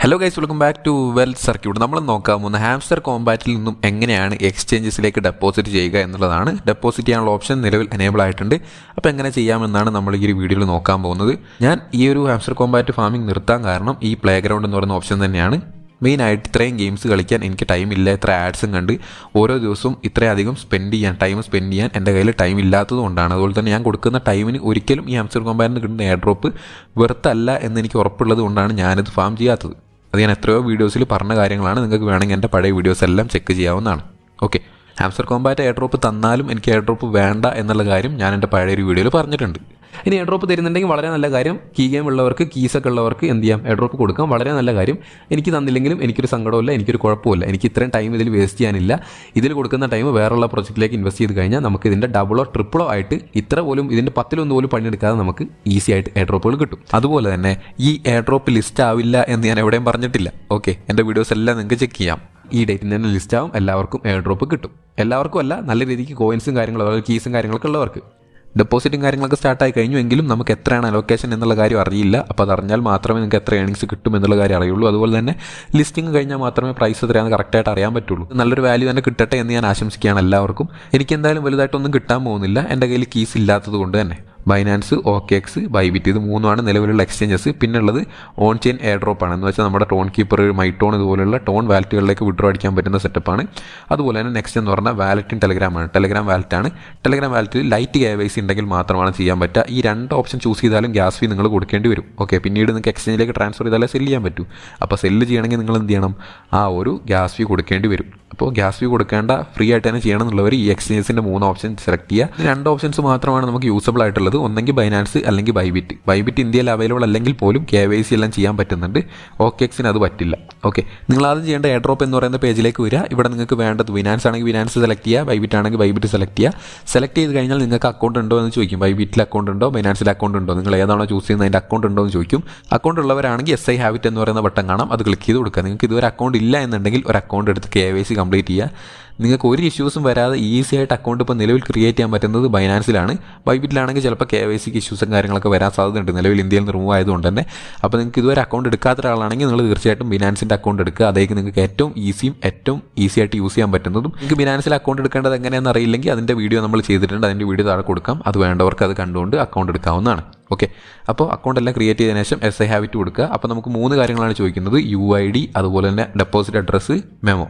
Hello guys, welcome back to wealth circuit. നമ്മൾ നോക്കാൻ പോകുന്ന ഹാംസ്റ്റർ കോമ്പാറ്റിൽ നിന്നും എങ്ങനെയാണ് എക്സ്ചേഞ്ചസിലേക്ക് ഡെപ്പോസിറ്റ് ചെയ്യുക എന്നുള്ളതാണ്. ഡെപ്പോസിറ്റ് ചെയ്യാനുള്ള ഓപ്ഷൻ നിലവിൽ എനേബിൾ ആയിട്ടുണ്ട്. അപ്പോൾ എങ്ങനെ ചെയ്യാമെന്നാണ് നമ്മൾ ഈ ഒരു വീഡിയോയിൽ നോക്കാൻ പോകുന്നത്. ഞാൻ ഈ ഒരു ഹാംസ്റ്റർ കോമ്പാറ്റ് ഫാമിംഗ് നിർത്താൻ കാരണം ഈ പ്ലേ ഗ്രൗണ്ട് എന്ന് പറയുന്ന ഓപ്ഷൻ തന്നെയാണ്. മെയിനായിട്ട് ഇത്രയും ഗെയിംസ് കളിക്കാൻ എനിക്ക് ടൈമില്ല. ഇത്ര ആഡ്സും കണ്ട് ഓരോ ദിവസവും ഇത്രയധികം ടൈം സ്പെൻഡ് ചെയ്യാൻ എൻ്റെ കയ്യിൽ ടൈം ഇല്ലാത്തത് കൊണ്ടാണ്. അതുപോലെ തന്നെ ഞാൻ കൊടുക്കുന്ന ടൈമിന് ഒരിക്കലും ഈ ഹാംസ്റ്റർ കോമ്പാറ്റിന് കിട്ടുന്ന എയർ ഡ്രോപ്പ് വെറുത്തല്ല എന്ന് എനിക്ക് ഉറപ്പുള്ളത് കൊണ്ടാണ് ഞാനിത് ഫാം ചെയ്യാത്തത്. അത് ഞാൻ എത്രയോ വീഡിയോസിൽ പറഞ്ഞ കാര്യങ്ങളാണ്. നിങ്ങൾക്ക് വേണമെങ്കിൽ എൻ്റെ പഴയ വീഡിയോസ് എല്ലാം ചെക്ക് ചെയ്യാവുന്നതാണ്. Okay, hamster Kombat air drop തന്നാലും എനിക്ക് എയർ ഡ്രോപ്പ് വേണ്ട എന്നുള്ള കാര്യം ഞാൻ എൻ്റെ പഴയ ഒരു വീഡിയോയിൽ പറഞ്ഞിട്ടുണ്ട്. ഇനി എയർ ഡ്രോപ്പ് തരുന്നുണ്ടെങ്കിൽ വളരെ നല്ല കാര്യം. കീ ഗെയിം ഉള്ളവർക്ക്, കീസൊക്കെ ഉള്ളവർക്ക് എന്ത് ചെയ്യാം, എയർ ഡ്രോപ്പ് കൊടുക്കാം. വളരെ നല്ല കാര്യം. എനിക്ക് തന്നില്ലെങ്കിലും എനിക്കൊരു സങ്കടമില്ല, എനിക്കൊരു കുഴപ്പമില്ല. എനിക്ക് ഇത്രയും ടൈം ഇതിൽ വേസ്റ്റ് ചെയ്യാനില്ല. ഇതിൽ കൊടുക്കുന്ന ടൈം വേറെയുള്ള പ്രൊജക്റ്റിലേക്ക് ഇൻവെസ്റ്റ് ചെയ്ത് കഴിഞ്ഞാൽ നമുക്ക് ഇതിൻ്റെ ഡബിളോ ട്രിപ്പിളോ ആയിട്ട് ഇത്ര പോലും ഇതിൻ്റെ 10-1 പോലും പണിയെടുക്കാതെ നമുക്ക് ഈസി ആയിട്ട് എയർ ഡ്രോപ്പുകൾ കിട്ടും. അതുപോലെ തന്നെ ഈ എയർ ഡ്രോപ്പ് ലിസ്റ്റ് ആവില്ല എന്ന് ഞാൻ എവിടെയും പറഞ്ഞിട്ടില്ല. ഓക്കെ, എൻ്റെ വീഡിയോസ് എല്ലാം നിങ്ങൾക്ക് ചെക്ക് ചെയ്യാം. ഈ ഡേറ്റിന് തന്നെ ലിസ്റ്റ് ആവും. എല്ലാവർക്കും എയർ ഡ്രോപ്പ് കിട്ടും. എല്ലാവർക്കും അല്ല, നല്ല രീതിക്ക് കോയിൻസും കാര്യങ്ങളും കീസും കാര്യങ്ങളൊക്കെ ഉള്ളവർക്ക്. ഡെപ്പോസിറ്റും കാര്യങ്ങളൊക്കെ സ്റ്റാർട്ടായി കഴിഞ്ഞു എങ്കിലും നമുക്ക് എത്രയാണ് അലോക്കേഷൻ എന്നുള്ള കാര്യം അറിയില്ല. അപ്പോൾ അതറിഞ്ഞാൽ മാത്രമേ നിങ്ങൾക്ക് എത്ര ഏണിങ്സ് കിട്ടും എന്നുള്ള കാര്യം അറിയുള്ളൂ. അതുപോലെ തന്നെ ലിസ്റ്റിംഗ് കഴിഞ്ഞാൽ മാത്രമേ പ്രൈസ് എത്രയാണെന്ന് കറക്റ്റായിട്ട് അറിയാൻ പറ്റുള്ളൂ. നല്ലൊരു വാല്യൂ തന്നെ കിട്ടട്ടെ എന്ന് ഞാൻ ആശംസിക്കുകയാണ് എല്ലാവർക്കും. എനിക്ക് എന്തായാലും വലുതായിട്ടൊന്നും കിട്ടാൻ പോകുന്നില്ല, എൻ്റെ കയ്യിൽ കീസ് ഇല്ലാത്തത് കൊണ്ട് തന്നെ. ബൈനാൻസ്, OKX, ബൈബിറ്റ്, ഇത് മൂന്നുമാണ് നിലവിലുള്ള എക്സ്ചേഞ്ചസ്. പിന്നുള്ളത് ഓൺ ചെയിൻ എയർ ഡ്രോപ്പാണ്. എന്ന് വെച്ചാൽ നമ്മുടെ ടോൺ കീപ്പർ, മൈടോൺ ഇതുപോലുള്ള ടോൺ വാലറ്റുകളിലേക്ക് വിഡ്രോ അടിക്കാൻ പറ്റുന്ന സെറ്റപ്പാണ്. അതുപോലെ തന്നെ നെക്സ്റ്റ് എന്ന് പറഞ്ഞാൽ വാലറ്റും ടെലഗ്രാമാണ്. ടെലഗ്രാം വാലറ്റാണ്. ടെലഗ്രാം വാലറ്റിൽ ലൈറ്റ് KYC ഉണ്ടെങ്കിൽ മാത്രമാണ് ചെയ്യാൻ പറ്റുക. ഈ രണ്ട് ഓപ്ഷൻ ചൂസ് ചെയ്താലും ഗ്യാസ് ഫീ നിങ്ങൾ കൊടുക്കേണ്ടി വരും. ഓക്കെ, പിന്നീട് നിങ്ങൾക്ക് എക്സ്ചേഞ്ചിലേക്ക് ട്രാൻസ്ഫർ ചെയ്താലേ സെല്ല് ചെയ്യാൻ പറ്റൂ. അപ്പോൾ സെല്ല് ചെയ്യണമെങ്കിൽ നിങ്ങൾ എന്ത് ചെയ്യണം, ആ ഒരു ഗ്യാസ് ഫീ കൊടുക്കേണ്ടി വരും. അപ്പോൾ ഗ്യാസ് ഫീ കൊടുക്കേണ്ട, ഫ്രീ ആയിട്ട് തന്നെ ചെയ്യണം എന്നുള്ളവർ ഈ എക്സ്ചേഞ്ചസിൻ്റെ 3 ഓപ്ഷൻ സെലക്ട് ചെയ്യുക. 2 ഓപ്ഷൻസ് മാത്രമാണ് നമുക്ക് യൂസബിൾ ആയിട്ടുള്ളത്. ഒന്നെങ്കിൽ ബൈനാൻസ് അല്ലെങ്കിൽ ബൈബിറ്റ്. ബൈബിറ്റ് ഇന്ത്യയിൽ അവൈലബിൾ അല്ലെങ്കിൽ പോലും KYC എല്ലാം ചെയ്യാൻ പറ്റുന്നുണ്ട്. OKXന് അത് പറ്റില്ല. ഓക്കെ, നിങ്ങൾ ആദ്യം ചെയ്യേണ്ട എയർ ഡ്രോപ്പ് എന്ന് പറയുന്ന പേജിലേക്ക് വരിക. ഇവിടെ നിങ്ങൾക്ക് വേണ്ടത് ബൈനാൻസ് ആണെങ്കിൽ ബൈനാൻസ് സെലക്ട് ചെയ്യുക, ബൈബിറ്റ് ആണെങ്കിൽ ബൈബിറ്റ് സെലക്ട് ചെയ്യുക. സെലക്ട് ചെയ്ത് കഴിഞ്ഞാൽ നിങ്ങൾക്ക് അക്കൗണ്ട് ഉണ്ടോ എന്ന് ചോദിക്കും. ബൈബിറ്റിൽ അക്കൗണ്ട് ഉണ്ടോ, ബൈനാൻസിൽ അക്കൗണ്ട് ഉണ്ടോ, നിങ്ങൾ ഏതാണോ ചൂസ് ചെയ്യുന്നത് അതിൻ്റെ അക്കൗണ്ട് ഉണ്ടോ എന്ന് ചോദിക്കും. അക്കൗണ്ട് ഉള്ളവരാണെങ്കിൽ SI ഹാവ് ഇറ്റ് എന്ന് പറയുന്ന ബട്ടൺ കാണാം, അത് ക്ലിക്ക് ചെയ്ത് കൊടുക്കുക. നിങ്ങൾക്ക് ഇതുവരെ അക്കൗണ്ട് ഇല്ല എന്നുണ്ടെങ്കിൽ ഒരു അക്കൗണ്ട് എടുത്ത് KYC കംപ്ലീറ്റ് ചെയ്യുക. നിങ്ങൾക്ക് ഒരു ഇഷ്യൂസും വരാതെ ഈസി ആയിട്ട് അക്കൗണ്ട് ഇപ്പോൾ നിലവിൽ ക്രിയേറ്റ് ചെയ്യാൻ പറ്റുന്നത് ബൈനാൻസിലാണ്. ബൈബിറ്റിലാണെങ്കിൽ ചിലപ്പോൾ KYCക്ക് ഇഷ്യൂസും കാര്യങ്ങളൊക്കെ വരാൻ സാധ്യതയുണ്ട്, നിലവിൽ ഇന്ത്യയിൽ നിന്ന് റിമൂവ് ആയതുകൊണ്ട് തന്നെ. അപ്പോൾ നിങ്ങൾക്ക് ഇതുവരെ അക്കൗണ്ട് എടുക്കാത്ത ഒരാളാണെങ്കിൽ നിങ്ങൾ തീർച്ചയായിട്ടും ബിനാൻസിൻ്റെ അക്കൗണ്ട് എടുക്കുക. അതായിരിക്കും നിങ്ങൾക്ക് ഏറ്റവും ഈസി ആയിട്ട് യൂസ് ചെയ്യാൻ പറ്റുന്നതും. നിങ്ങൾക്ക് ബിനാൻസിൽ അക്കൗണ്ട് എടുക്കേണ്ടത് എങ്ങനെയാണെന്ന് അറിയില്ലെങ്കിൽ അതിൻ്റെ വീഡിയോ നമ്മൾ ചെയ്തിട്ടുണ്ട്, അതിൻ്റെ വീഡിയോ താഴെ കൊടുക്കാം. അത് വേണ്ടവർക്ക് അത് കണ്ടുകൊണ്ട് അക്കൗണ്ട് എടുക്കാവുന്നതാണ്. ഓക്കെ, അപ്പോൾ അക്കൗണ്ട് എല്ലാം ക്രിയേറ്റ് ചെയ്തതിനു ശേഷം SI ഹാവ് ഇറ്റ് കൊടുക്കുക. അപ്പോൾ നമുക്ക് 3 കാര്യങ്ങളാണ് ചോദിക്കുന്നത്: UID, അതുപോലെ തന്നെ ഡെപ്പോസിറ്റ് അഡ്രസ്സ്, മെമോ.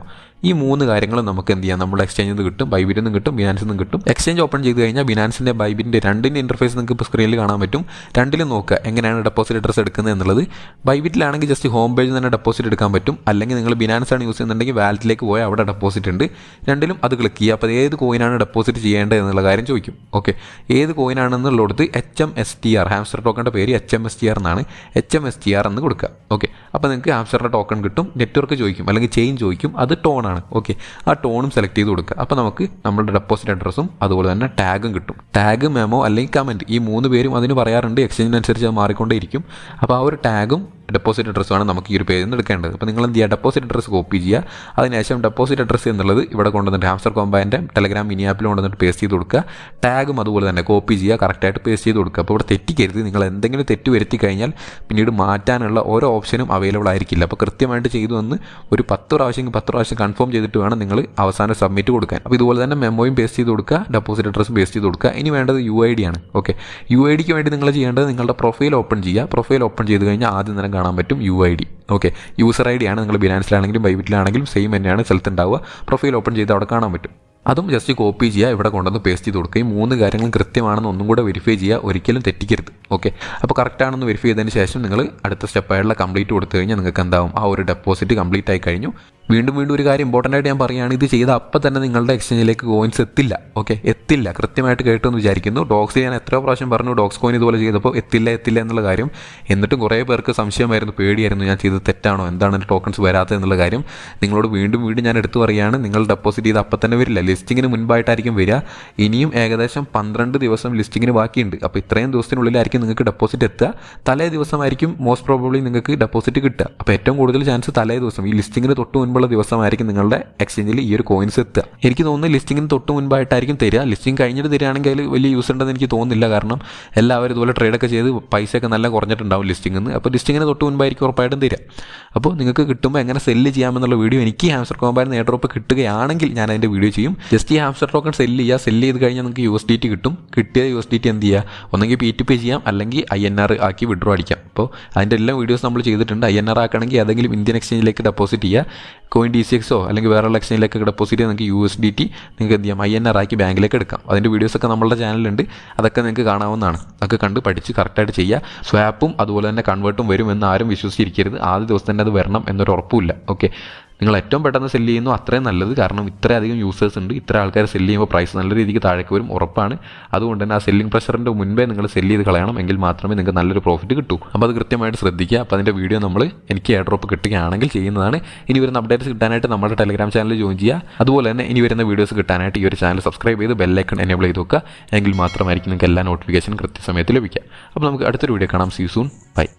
ഈ 3 കാര്യങ്ങളും നമുക്ക് എന്ത് ചെയ്യാം, നമ്മുടെ എക്സ്ചേഞ്ചിൽ നിന്ന് കിട്ടും, ബൈബിറ്റിൽ നിന്നും കിട്ടും, ബിനാൻസിൽ നിന്നും കിട്ടും. എക്സ്ചേഞ്ച് ഓപ്പൺ ചെയ്ത് കഴിഞ്ഞാൽ ബിനാൻസിൻ്റെ ബൈബിറ്റിൻ്റെ രണ്ടിൻ്റെ ഇൻ്റർഫേസ് നിങ്ങൾക്ക് ഇപ്പോൾ സ്ക്രീനിൽ കാണാൻ പറ്റും. രണ്ടിലും നോക്കുക എങ്ങനെയാണ് ഡെപ്പോസിറ്റ് അഡ്രസ്സ് എടുക്കുന്നത് എന്നുള്ളത്. ബൈബിറ്റിലാണെങ്കിൽ ജസ്റ്റ് ഹോം പേജിൽ തന്നെ ഡെപ്പോസിറ്റ് എടുക്കാൻ പറ്റും. അല്ലെങ്കിൽ നിങ്ങൾ ബിനാൻസ് ആണ് യൂസ് ചെയ്യുന്നുണ്ടെങ്കിൽ വാലറ്റിലേക്ക് പോയാൽ അവിടെ ഡെപ്പോസിറ്റ് ഉണ്ട്. രണ്ടിലും അത് ക്ലിക്ക് ചെയ്യുക. അപ്പോൾ ഏത് കോയിനാണ് ഡെപ്പോസിറ്റ് ചെയ്യേണ്ടത് എന്നുള്ള കാര്യം ചോദിക്കും. ഓക്കെ, ഏത് കോയിനാണെന്നുള്ളടത്ത് HMSTR, ഹാംസ്റ്റർ ടോക്കണിൻ്റെ പേര് HMSTR എന്നാണ്. HMSTR എന്ന് കൊടുക്കുക. ഓക്കെ, അപ്പോൾ നിങ്ങൾക്ക് ഹാംസ്റ്ററിൻ്റെ ടോക്കൺ കിട്ടും. നെറ്റ്വർക്ക് ചോദിക്കും അല്ലെങ്കിൽ ചെയിൻ ചോദിക്കും, അത് ടോൺ. ഓക്കെ, ആ ടോണും സെലക്ട് ചെയ്ത് കൊടുക്കുക. അപ്പോൾ നമുക്ക് നമ്മുടെ ഡെപ്പോസിറ്റ് അഡ്രസ്സും അതുപോലെ തന്നെ ടാഗും കിട്ടും. ടാഗ്, മെമോ അല്ലെങ്കിൽ കമൻറ്റ്, ഈ 3 പേരും അതിന് പറയാറുണ്ട്. എക്സ്ചേഞ്ചിനനുസരിച്ച് അത് മാറിക്കൊണ്ടേയിരിക്കും. അപ്പോൾ ആ ഒരു ടാഗും ഡെപ്പോസിറ്റ് അഡ്രസ്സാണ് നമുക്ക് ഈ ഒരു പേജിൽ നിന്ന് എടുക്കേണ്ടത്. അപ്പോൾ നിങ്ങൾ എന്ത് ചെയ്യുക, ഡെപ്പോസിറ്റ് അഡ്രസ്സ് കോപ്പി ചെയ്യുക. അതിനുശേഷം ഡെപ്പോസിറ്റ് അഡ്രസ്സ് എന്നുള്ളത് ഇവിടെ കൊണ്ടുവന്നിട്ട് ഹാംസ്റ്റർ കോമ്പാറ്റിൻ്റെ ടെലഗ്രാം മിനി ആപ്പിൽ കൊണ്ടുവന്നിട്ട് പേസ്റ്റ് ചെയ്ത് കൊടുക്കുക. ടാഗും അതുപോലെ തന്നെ കോപ്പി ചെയ്യുക, കറക്റ്റായിട്ട് പേസ്റ്റ് ചെയ്ത് കൊടുക്കുക. അപ്പോൾ ഇവിടെ തെറ്റിക്കരുത്. നിങ്ങൾ എന്തെങ്കിലും തെറ്റ് വരുത്തി കഴിഞ്ഞാൽ പിന്നീട് മാറ്റാനുള്ള ഓരോ ഓപ്ഷനും അവൈലബിൾ ആയിരിക്കില്ല. അപ്പോൾ കൃത്യമായിട്ട് ചെയ്തു വന്ന് ഒരു 10 പ്രാവശ്യം കൺഫേം ചെയ്തിട്ട് വേണം നിങ്ങൾ അവസാനം സബ്മിറ്റ് കൊടുക്കാൻ. അപ്പോൾ ഇതുപോലെ തന്നെ മെമ്മോയും പേസ്റ്റ് ചെയ്ത് കൊടുക്കുക, ഡെപ്പോസിറ്റ് അഡ്രസ്സും പേസ്റ്റ് ചെയ്ത് കൊടുക്കുക. ഇനി വേണ്ടത് UID ആണ്. ഓക്കെ, UIDക്ക് വേണ്ടി നിങ്ങൾ ചെയ്യേണ്ടത് നിങ്ങളുടെ പ്രൊഫൈൽ ഓപ്പൺ ചെയ്യുക. പ്രൊഫൈൽ ഓപ്പൺ ചെയ്ത് കഴിഞ്ഞാൽ ആദ്യം തന്നെ കാണാൻ പറ്റും UID. ഓക്കെ, യൂസർ ID ആണ്. നിങ്ങൾ ബിനാൻസിലാണെങ്കിലും ബൈബിറ്റിലാണെങ്കിലും സെയിം തന്നെയാണ് സ്ഥലത്ത് ഉണ്ടാവുക. പ്രൊഫൈൽ ഓപ്പൺ ചെയ്ത് അവിടെ കാണാൻ പറ്റും. അതും ജസ്റ്റ് കോപ്പി ചെയ്യുക, ഇവിടെ കൊണ്ടുവന്ന് പേസ്റ്റ് ചെയ്ത് കൊടുക്കുക. ഈ 3 കാര്യങ്ങളും കൃത്യമാണെന്ന് ഒന്നും കൂടെ വെരിഫൈ ചെയ്യുക, ഒരിക്കലും തെറ്റിക്കരുത്. ഓക്കെ, അപ്പോൾ കറക്റ്റാണെന്ന് വെരിഫൈ ചെയ്തതിന് ശേഷം നിങ്ങൾ അടുത്ത സ്റ്റെപ്പായിട്ടുള്ള കംപ്ലീറ്റ് കൊടുത്തു കഴിഞ്ഞാൽ നിങ്ങൾക്ക് എന്താവും, ആ ഒരു ഡെപ്പോസിറ്റ് കംപ്ലീറ്റ് ആയി കഴിഞ്ഞു. വീണ്ടും ഒരു കാര്യം ഇമ്പോർട്ടൻ്റ് ആയിട്ട് ഞാൻ പറയുകയാണ്, ഇത് ചെയ്ത അപ്പം തന്നെ നിങ്ങളുടെ എക്സ്ചേഞ്ചിലേക്ക് കോയിൻസ് എത്തില്ല. ഓക്കെ, എത്തില്ല. കൃത്യമായിട്ട് കേട്ടെന്ന് വിചാരിക്കുന്നു. ഡോക്സ് ഞാൻ എത്രയോ പ്രാവശ്യം പറഞ്ഞു ഡോക്സ് കോയിൻ ഇതുപോലെ ചെയ്തപ്പോൾ എത്തില്ല എന്നുള്ള കാര്യം. എന്നിട്ടും കുറേ പേർക്ക് സംശയമായിരുന്നു, പേടിയായിരുന്നു ഞാൻ ചെയ്തത് തെറ്റാണോ, എന്താണ് ടോക്കൺസ് വരാത്തത് എന്നുള്ള കാര്യം. നിങ്ങളോട് വീണ്ടും ഞാൻ എടുത്തു പറയുകയാണ്, നിങ്ങൾ ഡെപ്പോസിറ്റ് ചെയ്ത് അപ്പം തന്നെ വരില്ല. ലിസ്റ്റിങ്ങിന് മുൻപായിട്ടായിരിക്കും വരിക. ഇനിയും ഏകദേശം 12 ദിവസം ലിസ്റ്റിങ്ങിന് ബാക്കിയുണ്ട്. അപ്പോൾ ഇത്രയും ദിവസത്തിനുള്ളിലായിരിക്കും നിങ്ങൾക്ക് ഡെപ്പോസിറ്റ് എത്തുക. തലേ ദിവസമായിരിക്കും മോസ്റ്റ് പ്രോബബ്ലി നിങ്ങൾക്ക് ഡെപ്പോസിറ്റ് കിട്ടുക. അപ്പോൾ ഏറ്റവും കൂടുതൽ ചാൻസ് തലേ ദിവസം, ഈ ലിസ്റ്റിങ്ങിന് തൊട്ട് മുൻപുള്ള ദിവസമായിരിക്കും നിങ്ങളുടെ എക്സ്ചേഞ്ചിൽ ഈ ഒരു കോയിൻസ് എത്തുക. എനിക്ക് തോന്നുന്നു ലിസ്റ്റിങ്ങിന് തൊട്ട് മുൻപായിട്ടായിരിക്കും തരിക. ലിസ്റ്റിംഗ് കഴിഞ്ഞിട്ട് തരികയാണെങ്കിൽ അതിൽ വലിയ യൂസ് ഉണ്ടെന്ന് എനിക്ക് തോന്നുന്നില്ല. കാരണം എല്ലാവരും ഇതുപോലെ ട്രേഡൊക്കെ ചെയ്ത് പൈസയൊക്കെ നല്ല കുറഞ്ഞിട്ടുണ്ടാവും ലിസ്റ്റിംഗിൽ നിന്ന്. അപ്പോൾ ലിസ്റ്റിങ്ങിന് തൊട്ട് മുൻപായിരിക്കും ഉറപ്പായിട്ടും തരിക. അപ്പോൾ നിങ്ങൾക്ക് കിട്ടുമ്പോൾ എങ്ങനെ സെല്ല് ചെയ്യാമെന്നുള്ള വീഡിയോ, എനിക്ക് ഹാംസ്റ്റർ കോമ്പാറ്റിന് എയർ ഡ്രോപ്പ് കിട്ടുകയാണെങ്കിൽ ഞാൻ അതിൻ്റെ വീഡിയോ ചെയ്യും. ജസ്റ്റ് ഈ ഹാംസ്റ്റർ ടോക്കൺ സെല്ല് ചെയ്ത് കഴിഞ്ഞാൽ നിങ്ങൾക്ക് USDT കിട്ടും. കിട്ടിയ USDT എന്ത് ചെയ്യുക, ഒന്നെങ്കിൽ P2P ചെയ്യാം, അല്ലെങ്കിൽ INR ആക്കി വിഡ്രോ അടിക്കാം. അപ്പോൾ അതിൻ്റെ എല്ലാ വീഡിയോസ് നമ്മൾ ചെയ്തിട്ടുണ്ട്. INR ആക്കണമെങ്കിൽ ഏതെങ്കിലും ഇന്ത്യൻ എക്സ്ചേഞ്ചിലേക്ക് ഡെപ്പോസിറ്റ് ചെയ്യുക. CoinDCXോ അല്ലെങ്കിൽ വേറെയുള്ള എക്സ്ചേഞ്ചിലേക്ക് ഡെപ്പോസിറ്റ് ചെയ്ത് നിങ്ങൾക്ക് USDT നിങ്ങൾക്ക് എന്ത് ചെയ്യാം, INR ആക്കി ബാങ്കിലേക്ക് എടുക്കാം. അതിൻ്റെ വീഡിയോസൊക്കെ നമ്മളുടെ ചാനലുണ്ട്, അതൊക്കെ നിങ്ങൾക്ക് കാണാവുന്നതാണ്. അതൊക്കെ കണ്ട് പഠിച്ച് കറക്റ്റായിട്ട് ചെയ്യുക. സ്വാപ്പും അതുപോലെ തന്നെ കൺവേർട്ടും വരുമെന്ന് ആരും വിശ്വസിച്ചിരിക്കരുത്. ആദ്യ ദിവസം തന്നെ അത് വരണം എന്നൊരു ഉറപ്പുമില്ല. ഓക്കെ, നിങ്ങൾ ഏറ്റവും പെട്ടെന്ന് സെല്ല് ചെയ്യുന്നു അത്രയും നല്ലത്. കാരണം ഇത്രയധികം യൂസേഴ്സ് ഉണ്ട്, ഇത്ര ആൾക്കാർ സെല്ല് ചെയ്യുമ്പോൾ പ്രൈസ് നല്ല രീതിക്ക് താഴേക്ക് വരും, ഉറപ്പാണ്. അതുകൊണ്ട് തന്നെ ആ സെല്ലിംഗ് പ്രഷറിൻ്റെ മുൻപേ നിങ്ങൾ സെല്ല് ചെയ്ത് കളയണം, എങ്കിൽ മാത്രമേ നിങ്ങൾക്ക് നല്ലൊരു പ്രോഫിറ്റ് കിട്ടൂ. അപ്പോൾ അത് കൃത്യമായിട്ട് ശ്രദ്ധിക്കുക. അപ്പോൾ അതിൻ്റെ വീഡിയോ എനിക്ക് എയർ ഡ്രോപ്പ് കിട്ടുകയാണെങ്കിൽ ചെയ്യുന്നതാണ്. ഇനി വരുന്ന അപ്ഡേറ്റ്സ് കിട്ടാനായിട്ട് നമ്മുടെ ടെലിഗ്രാം ചാനൽ ജോയിൻ ചെയ്യുക. അതുപോലെ തന്നെ ഇനി വരുന്ന വീഡിയോസ് കിട്ടാനായിട്ട് ഈ ഒരു ചാനൽ സബ്സ്ക്രൈബ് ചെയ്ത് ബെല്ലൈക്കൺ എനേബിൾ ചെയ്ത് വെക്കുക. എങ്കിൽ മാത്രമായിരിക്കും നിങ്ങൾക്ക് എല്ലാ നോട്ടിഫിക്കേഷനും കൃത്യസമയത്ത് ലഭിക്കുക. അപ്പോൾ നമുക്ക് അടുത്തൊരു വീഡിയോ കാണാം. See soon. ബൈ.